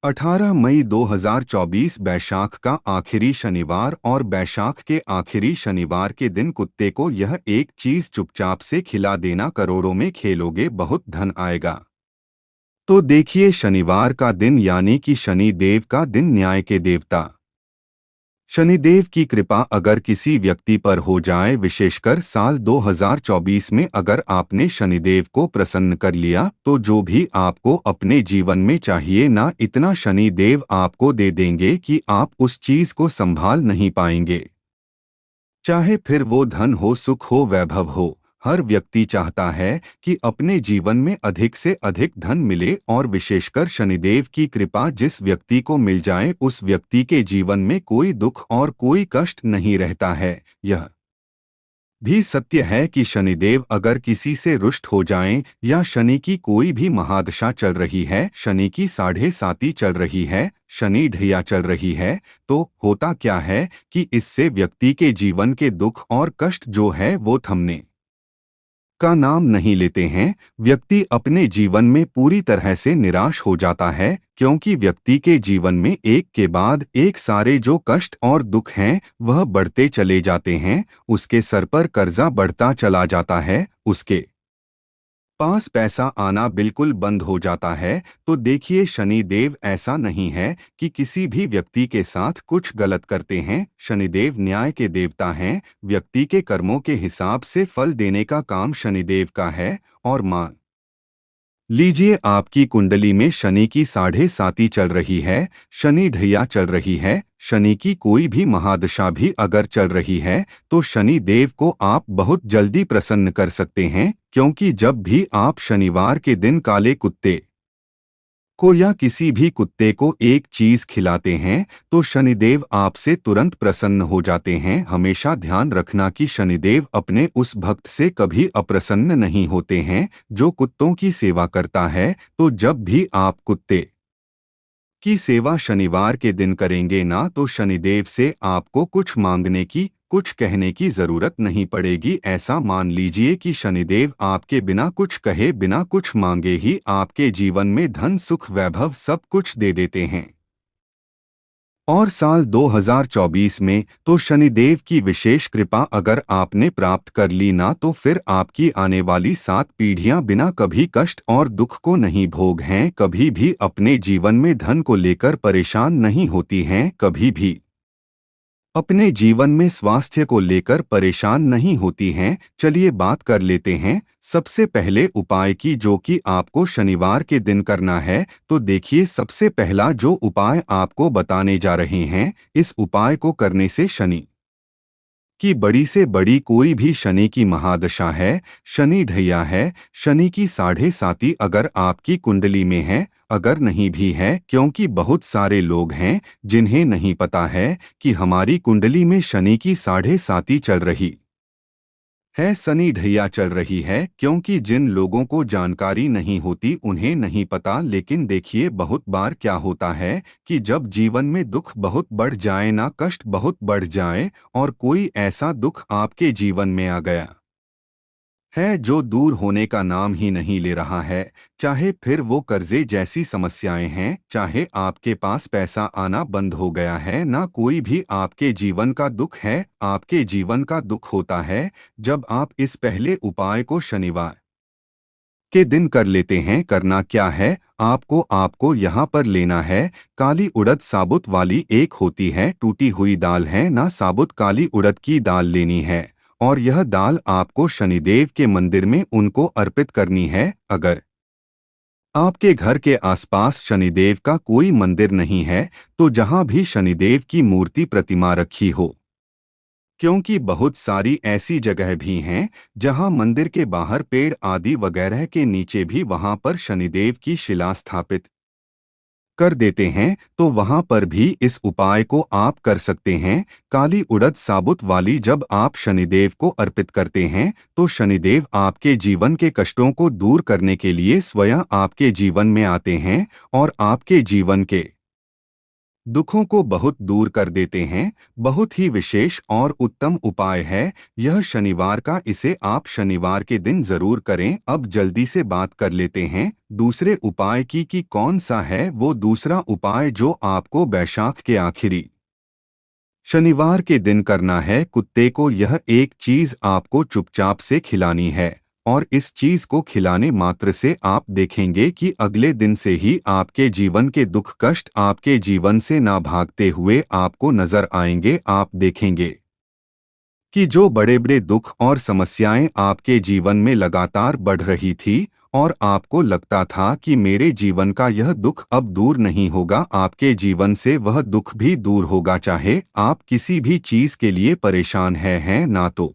18 मई 2024 बैशाख का आखिरी शनिवार और बैशाख के आखिरी शनिवार के दिन कुत्ते को यह एक चीज चुपचाप से खिला देना, करोड़ों में खेलोगे, बहुत धन आएगा। तो देखिए, शनिवार का दिन यानी कि शनि देव का दिन, न्याय के देवता शनिदेव की कृपा अगर किसी व्यक्ति पर हो जाए, विशेषकर साल 2024 में अगर आपने शनिदेव को प्रसन्न कर लिया, तो जो भी आपको अपने जीवन में चाहिए ना, इतना शनिदेव आपको दे देंगे कि आप उस चीज को संभाल नहीं पाएंगे। चाहे फिर वो धन हो, सुख हो, वैभव हो, हर व्यक्ति चाहता है कि अपने जीवन में अधिक से अधिक धन मिले, और विशेषकर शनिदेव की कृपा जिस व्यक्ति को मिल जाए, उस व्यक्ति के जीवन में कोई दुख और कोई कष्ट नहीं रहता है। यह भी सत्य है कि शनिदेव अगर किसी से रुष्ट हो जाएं, या शनि की कोई भी महादशा चल रही है, शनि की 7.5 चल रही है, शनि ढैया चल रही है, तो होता क्या है कि इससे व्यक्ति के जीवन के दुख और कष्ट जो है वो थमने का नाम नहीं लेते हैं। व्यक्ति अपने जीवन में पूरी तरह से निराश हो जाता है, क्योंकि व्यक्ति के जीवन में एक के बाद एक सारे जो कष्ट और दुख हैं वह बढ़ते चले जाते हैं। उसके सर पर कर्जा बढ़ता चला जाता है, उसके पास पैसा आना बिल्कुल बंद हो जाता है। तो देखिए, शनि देव ऐसा नहीं है कि किसी भी व्यक्ति के साथ कुछ गलत करते हैं। शनिदेव न्याय के देवता हैं। व्यक्ति के कर्मों के हिसाब से फल देने का काम शनिदेव का है। और मान लीजिए आपकी कुंडली में शनि की 7.5 चल रही है, शनि ढैया चल रही है, शनि की कोई भी महादशा भी अगर चल रही है, तो शनि देव को आप बहुत जल्दी प्रसन्न कर सकते हैं। क्योंकि जब भी आप शनिवार के दिन काले कुत्ते को या किसी भी कुत्ते को एक चीज खिलाते हैं, तो शनिदेव आपसे तुरंत प्रसन्न हो जाते हैं। हमेशा ध्यान रखना कि शनिदेव अपने उस भक्त से कभी अप्रसन्न नहीं होते हैं जो कुत्तों की सेवा करता है। तो जब भी आप कुत्ते की सेवा शनिवार के दिन करेंगे ना, तो शनिदेव से आपको कुछ मांगने की, कुछ कहने की जरूरत नहीं पड़ेगी। ऐसा मान लीजिए कि शनिदेव आपके बिना कुछ कहे, बिना कुछ मांगे ही आपके जीवन में धन, सुख, वैभव सब कुछ दे देते हैं। और साल 2024 में तो शनिदेव की विशेष कृपा अगर आपने प्राप्त कर ली ना, तो फिर आपकी आने वाली 7 पीढ़ियां बिना कभी कष्ट और दुख को नहीं भोग हैं, कभी भी अपने जीवन में धन को लेकर परेशान नहीं होती हैं, कभी भी अपने जीवन में स्वास्थ्य को लेकर परेशान नहीं होती हैं। चलिए बात कर लेते हैं सबसे पहले उपाय की, जो कि आपको शनिवार के दिन करना है। तो देखिए, सबसे पहला जो उपाय आपको बताने जा रहे हैं, इस उपाय को करने से शनि कि बड़ी से बड़ी कोई भी शनि की महादशा है, शनि ढैया है, शनि की 7.5 अगर आपकी कुंडली में है, अगर नहीं भी है, क्योंकि बहुत सारे लोग हैं जिन्हें नहीं पता है कि हमारी कुंडली में शनि की 7.5 चल रही है, शनि ढैया चल रही है। क्योंकि जिन लोगों को जानकारी नहीं होती उन्हें नहीं पता। लेकिन देखिए, बहुत बार क्या होता है कि जब जीवन में दुख बहुत बढ़ जाए ना, कष्ट बहुत बढ़ जाए, और कोई ऐसा दुख आपके जीवन में आ गया है जो दूर होने का नाम ही नहीं ले रहा है, चाहे फिर वो कर्जे जैसी समस्याएं हैं, चाहे आपके पास पैसा आना बंद हो गया है ना, कोई भी आपके जीवन का दुख है, आपके जीवन का दुख होता है जब आप इस पहले उपाय को शनिवार के दिन कर लेते हैं। करना क्या है, आपको यहाँ पर लेना है काली उड़द साबुत वाली, एक होती है टूटी हुई दाल है ना, साबुत काली उड़द की दाल लेनी है, और यह दाल आपको शनिदेव के मंदिर में उनको अर्पित करनी है। अगर आपके घर के आसपास शनिदेव का कोई मंदिर नहीं है, तो जहां भी शनिदेव की मूर्ति, प्रतिमा रखी हो, क्योंकि बहुत सारी ऐसी जगह भी हैं जहां मंदिर के बाहर पेड़ आदि वगैरह के नीचे भी वहां पर शनिदेव की शिला स्थापित कर देते हैं, तो वहां पर भी इस उपाय को आप कर सकते हैं। काली उड़द साबुत वाली जब आप शनिदेव को अर्पित करते हैं, तो शनिदेव आपके जीवन के कष्टों को दूर करने के लिए स्वयं आपके जीवन में आते हैं और आपके जीवन के दुखों को बहुत दूर कर देते हैं। बहुत ही विशेष और उत्तम उपाय है यह शनिवार का। इसे आप शनिवार के दिन जरूर करें। अब जल्दी से बात कर लेते हैं दूसरे उपाय की कि कौन सा है वो दूसरा उपाय जो आपको बैशाख के आखिरी शनिवार के दिन करना है। कुत्ते को यह एक चीज आपको चुपचाप से खिलानी है और इस चीज को खिलाने मात्र से आप देखेंगे कि अगले दिन से ही आपके जीवन के दुख कष्ट आपके जीवन से ना भागते हुए आपको नजर आएंगे। आप देखेंगे कि जो बड़े बड़े दुख और समस्याएं आपके जीवन में लगातार बढ़ रही थी और आपको लगता था कि मेरे जीवन का यह दुख अब दूर नहीं होगा, आपके जीवन से वह दुख भी दूर होगा। चाहे आप किसी भी चीज के लिए परेशान हैं ना तो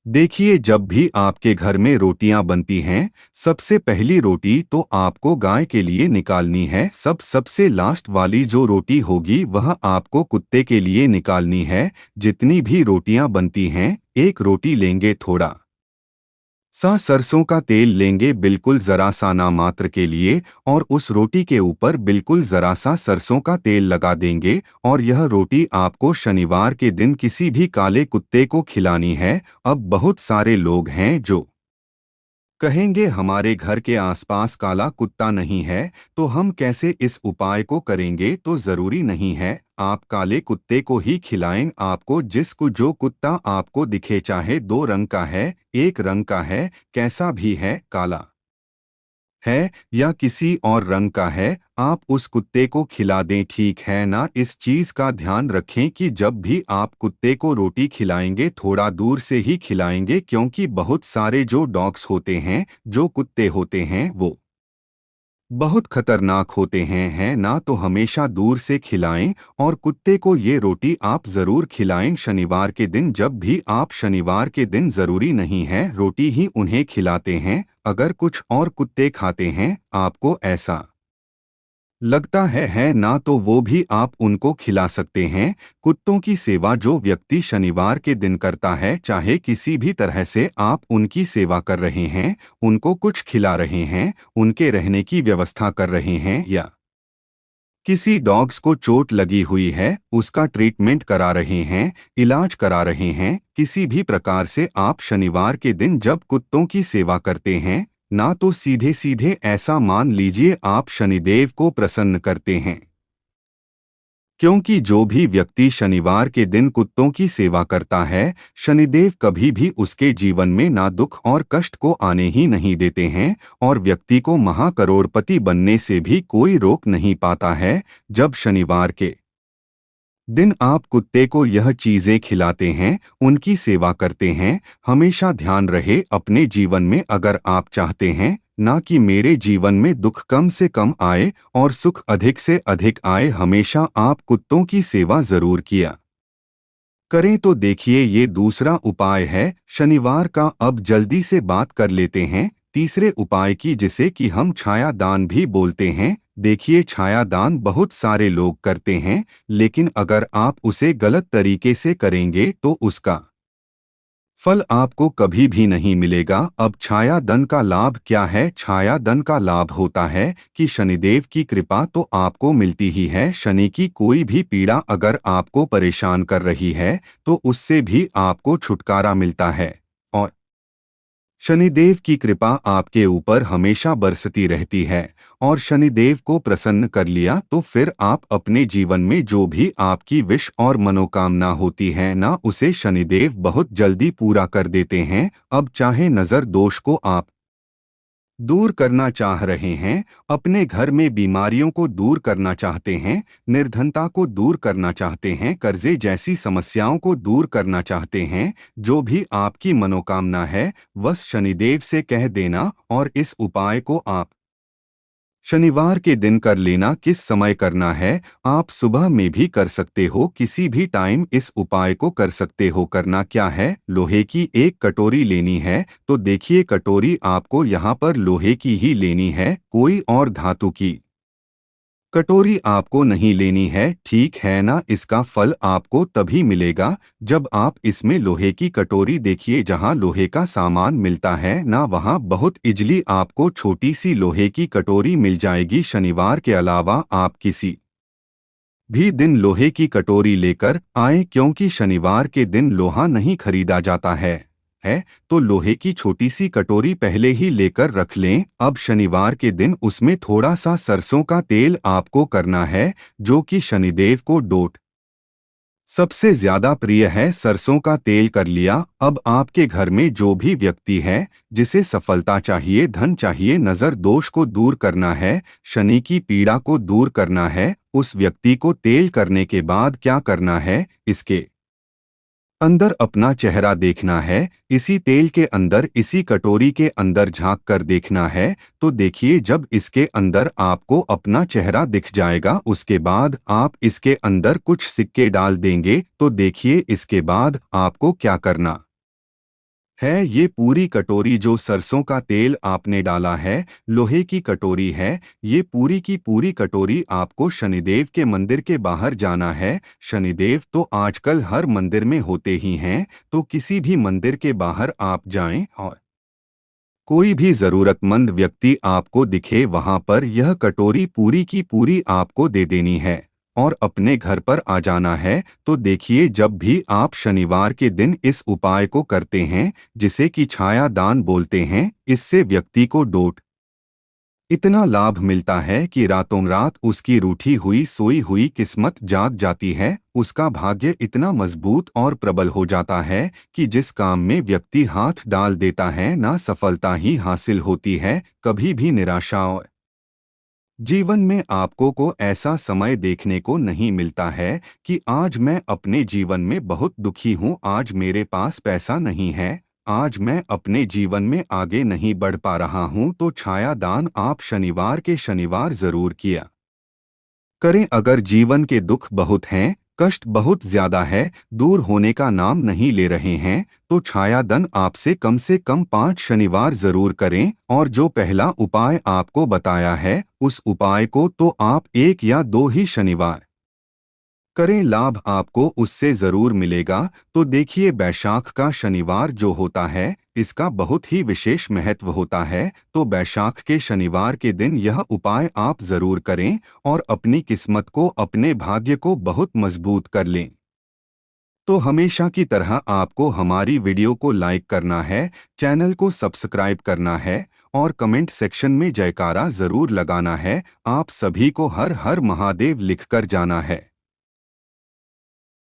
देखिए, जब भी आपके घर में रोटियां बनती हैं, सबसे पहली रोटी तो आपको गाय के लिए निकालनी है। सबसे लास्ट वाली जो रोटी होगी वह आपको कुत्ते के लिए निकालनी है। जितनी भी रोटियां बनती हैं, एक रोटी लेंगे, थोड़ा सा सरसों का तेल लेंगे, बिल्कुल जरा सा ना मात्र के लिए, और उस रोटी के ऊपर बिल्कुल जरा सा सरसों का तेल लगा देंगे और यह रोटी आपको शनिवार के दिन किसी भी काले कुत्ते को खिलानी है। अब बहुत सारे लोग हैं जो कहेंगे हमारे घर के आसपास काला कुत्ता नहीं है तो हम कैसे इस उपाय को करेंगे। तो जरूरी नहीं है आप काले कुत्ते को ही खिलाएं। आपको जिसको जो कुत्ता आपको दिखे, चाहे दो रंग का है, एक रंग का है, कैसा भी है, काला है या किसी और रंग का है, आप उस कुत्ते को खिला दें, ठीक है ना। इस चीज का ध्यान रखें कि जब भी आप कुत्ते को रोटी खिलाएंगे थोड़ा दूर से ही खिलाएंगे, क्योंकि बहुत सारे जो डॉग्स होते हैं, जो कुत्ते होते हैं, वो बहुत खतरनाक होते हैं ना। तो हमेशा दूर से खिलाएं और कुत्ते को ये रोटी आप जरूर खिलाएं शनिवार के दिन। जब भी आप शनिवार के दिन जरूरी नहीं है रोटी ही उन्हें खिलाते हैं, अगर कुछ और कुत्ते खाते हैं, आपको ऐसा लगता है ना, तो वो भी आप उनको खिला सकते हैं। कुत्तों की सेवा जो व्यक्ति शनिवार के दिन करता है, चाहे किसी भी तरह से आप उनकी सेवा कर रहे हैं, उनको कुछ खिला रहे हैं, उनके रहने की व्यवस्था कर रहे हैं, या किसी डॉग्स को चोट लगी हुई है उसका ट्रीटमेंट करा रहे हैं, इलाज करा रहे हैं, किसी भी प्रकार से आप शनिवार के दिन जब कुत्तों की सेवा करते हैं ना, तो सीधे सीधे ऐसा मान लीजिए आप शनिदेव को प्रसन्न करते हैं। क्योंकि जो भी व्यक्ति शनिवार के दिन कुत्तों की सेवा करता है, शनिदेव कभी भी उसके जीवन में ना दुख और कष्ट को आने ही नहीं देते हैं और व्यक्ति को महाकरोड़पति बनने से भी कोई रोक नहीं पाता है। जब शनिवार के दिन आप कुत्ते को यह चीजें खिलाते हैं, उनकी सेवा करते हैं, हमेशा ध्यान रहे अपने जीवन में अगर आप चाहते हैं ना कि मेरे जीवन में दुख कम से कम आए और सुख अधिक से अधिक आए, हमेशा आप कुत्तों की सेवा जरूर किया करें। तो देखिए, ये दूसरा उपाय है शनिवार का। अब जल्दी से बात कर लेते हैं तीसरे उपाय की, जिसे कि हम छाया दान भी बोलते हैं। देखिए, छाया दान बहुत सारे लोग करते हैं, लेकिन अगर आप उसे गलत तरीके से करेंगे तो उसका फल आपको कभी भी नहीं मिलेगा। अब छाया दान का लाभ क्या है? छाया दान का लाभ होता है कि शनिदेव की कृपा तो आपको मिलती ही है। शनि की कोई भी पीड़ा अगर आपको परेशान कर रही है तो उससे भी आपको छुटकारा मिलता है और शनिदेव की कृपा आपके ऊपर हमेशा बरसती रहती है। और शनिदेव को प्रसन्न कर लिया तो फिर आप अपने जीवन में जो भी आपकी विश और मनोकामना होती है ना, उसे शनिदेव बहुत जल्दी पूरा कर देते हैं। अब चाहे नजर दोष को आप दूर करना चाह रहे हैं, अपने घर में बीमारियों को दूर करना चाहते हैं, निर्धनता को दूर करना चाहते हैं, कर्जे जैसी समस्याओं को दूर करना चाहते हैं, जो भी आपकी मनोकामना है, बस शनिदेव से कह देना और इस उपाय को आप शनिवार के दिन कर लेना। किस समय करना है? आप सुबह में भी कर सकते हो, किसी भी टाइम इस उपाय को कर सकते हो। करना क्या है? लोहे की एक कटोरी लेनी है। तो देखिए, कटोरी आपको यहाँ पर लोहे की ही लेनी है, कोई और धातु की कटोरी आपको नहीं लेनी है, ठीक है ना। इसका फल आपको तभी मिलेगा जब आप इसमें लोहे की कटोरी देखिए, जहां लोहे का सामान मिलता है ना, वहां बहुत इजली आपको छोटी सी लोहे की कटोरी मिल जाएगी। शनिवार के अलावा आप किसी भी दिन लोहे की कटोरी लेकर आए, क्योंकि शनिवार के दिन लोहा नहीं खरीदा जाता है तो लोहे की छोटी सी कटोरी पहले ही लेकर रख लें। अब शनिवार के दिन उसमें थोड़ा सा सरसों का तेल आपको करना है, जो कि शनिदेव को डोट सबसे ज्यादा प्रिय है। सरसों का तेल कर लिया। अब आपके घर में जो भी व्यक्ति है जिसे सफलता चाहिए, धन चाहिए, नजर दोष को दूर करना है, शनि की पीड़ा को दूर करना है, उस व्यक्ति को तेल करने के बाद क्या करना है, इसके अंदर अपना चेहरा देखना है। इसी तेल के अंदर, इसी कटोरी के अंदर झांक कर देखना है। तो देखिए, जब इसके अंदर आपको अपना चेहरा दिख जाएगा, उसके बाद आप इसके अंदर कुछ सिक्के डाल देंगे। तो देखिए इसके बाद आपको क्या करना है। ये पूरी कटोरी, जो सरसों का तेल आपने डाला है, लोहे की कटोरी है, ये पूरी की पूरी कटोरी आपको शनिदेव के मंदिर के बाहर जाना है। शनिदेव तो आजकल हर मंदिर में होते ही हैं, तो किसी भी मंदिर के बाहर आप जाएं और कोई भी जरूरतमंद व्यक्ति आपको दिखे, वहां पर यह कटोरी पूरी की पूरी आपको दे देनी है और अपने घर पर आ जाना है। तो देखिए, जब भी आप शनिवार के दिन इस उपाय को करते हैं, जिसे कि छाया दान बोलते हैं, इससे व्यक्ति को डोट इतना लाभ मिलता है कि रातों रात उसकी रूठी हुई सोई हुई किस्मत जाग जाती है। उसका भाग्य इतना मजबूत और प्रबल हो जाता है कि जिस काम में व्यक्ति हाथ डाल देता है, ना सफलता ही हासिल होती है, कभी भी निराशा और जीवन में आपको को ऐसा समय देखने को नहीं मिलता है कि आज मैं अपने जीवन में बहुत दुखी हूँ, आज मेरे पास पैसा नहीं है, आज मैं अपने जीवन में आगे नहीं बढ़ पा रहा हूँ। तो छाया दान आप शनिवार के शनिवार जरूर किया करें। अगर जीवन के दुख बहुत हैं, कष्ट बहुत ज्यादा है, दूर होने का नाम नहीं ले रहे हैं, तो छायादान आपसे कम 5 शनिवार जरूर करें। और जो पहला उपाय आपको बताया है, उस उपाय को तो आप 1 या 2 ही शनिवार करें, लाभ आपको उससे जरूर मिलेगा। तो देखिए, बैशाख का शनिवार जो होता है, इसका बहुत ही विशेष महत्व होता है। तो बैशाख के शनिवार के दिन यह उपाय आप जरूर करें और अपनी किस्मत को, अपने भाग्य को बहुत मजबूत कर लें। तो हमेशा की तरह आपको हमारी वीडियो को लाइक करना है, चैनल को सब्सक्राइब करना है और कमेंट सेक्शन में जयकारा जरूर लगाना है। आप सभी को हर हर महादेव लिखकर जाना है।